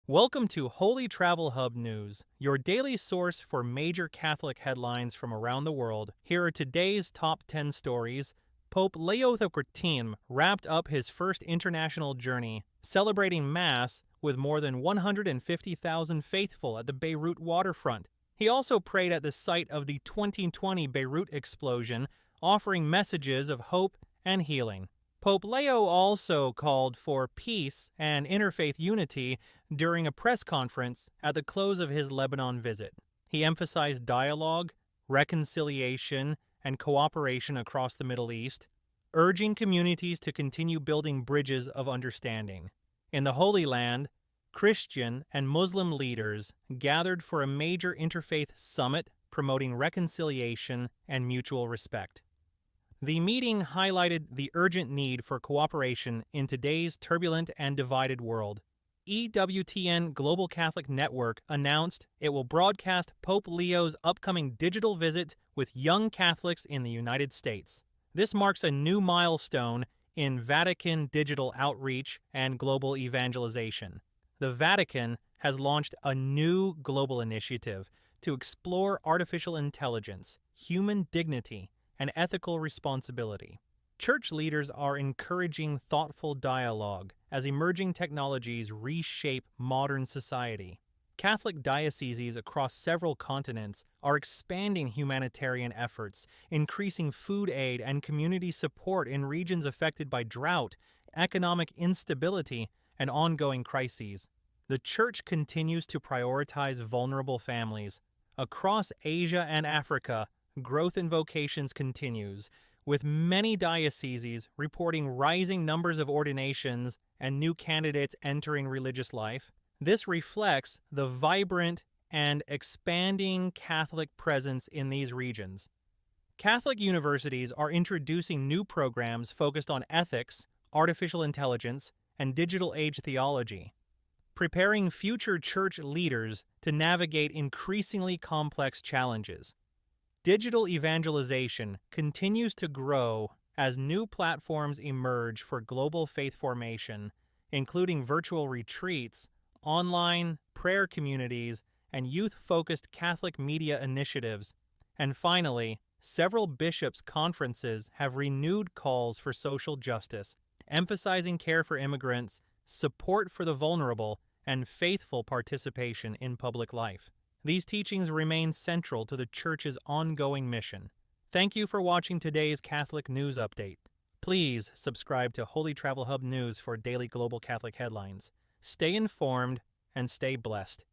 Welcome to Holy Travel Hub News, your daily source for major Catholic headlines from around the world. Here are today's top 10 stories. Pope Leo XIV wrapped up his first international journey, celebrating Mass with more than 150,000 faithful at the Beirut waterfront. He also prayed at the site of the 2020 Beirut explosion, offering messages of hope and healing. Pope Leo also called for peace and interfaith unity during a press conference at the close of his Lebanon visit. He emphasized dialogue, reconciliation, and cooperation across the Middle East, urging communities to continue building bridges of understanding. In the Holy Land, Christian and Muslim leaders gathered for a major interfaith summit promoting reconciliation and mutual respect. The meeting highlighted the urgent need for cooperation in today's turbulent and divided world. EWTN Global Catholic Network announced it will broadcast Pope Leo's upcoming digital visit with young Catholics in the United States. This marks a new milestone in Vatican digital outreach and global evangelization. The Vatican has launched a new global initiative to explore artificial intelligence, human dignity, and ethical responsibility. Church leaders are encouraging thoughtful dialogue as emerging technologies reshape modern society. Catholic dioceses across several continents are expanding humanitarian efforts, increasing food aid and community support in regions affected by drought, economic instability, and ongoing crises. The Church continues to prioritize vulnerable families. Across Asia and Africa, growth in vocations continues, with many dioceses reporting rising numbers of ordinations and new candidates entering religious life. This reflects the vibrant and expanding Catholic presence in these regions. Catholic universities are introducing new programs focused on ethics, artificial intelligence, and digital age theology, preparing future church leaders to navigate increasingly complex challenges. Digital evangelization continues to grow as new platforms emerge for global faith formation, including virtual retreats, online prayer communities, and youth-focused Catholic media initiatives. And finally, several bishops' conferences have renewed calls for social justice, emphasizing care for immigrants, support for the vulnerable, and faithful participation in public life. These teachings remain central to the Church's ongoing mission. Thank you for watching today's Catholic News Update. Please subscribe to Holy Travel Hub News for daily global Catholic headlines. Stay informed and stay blessed.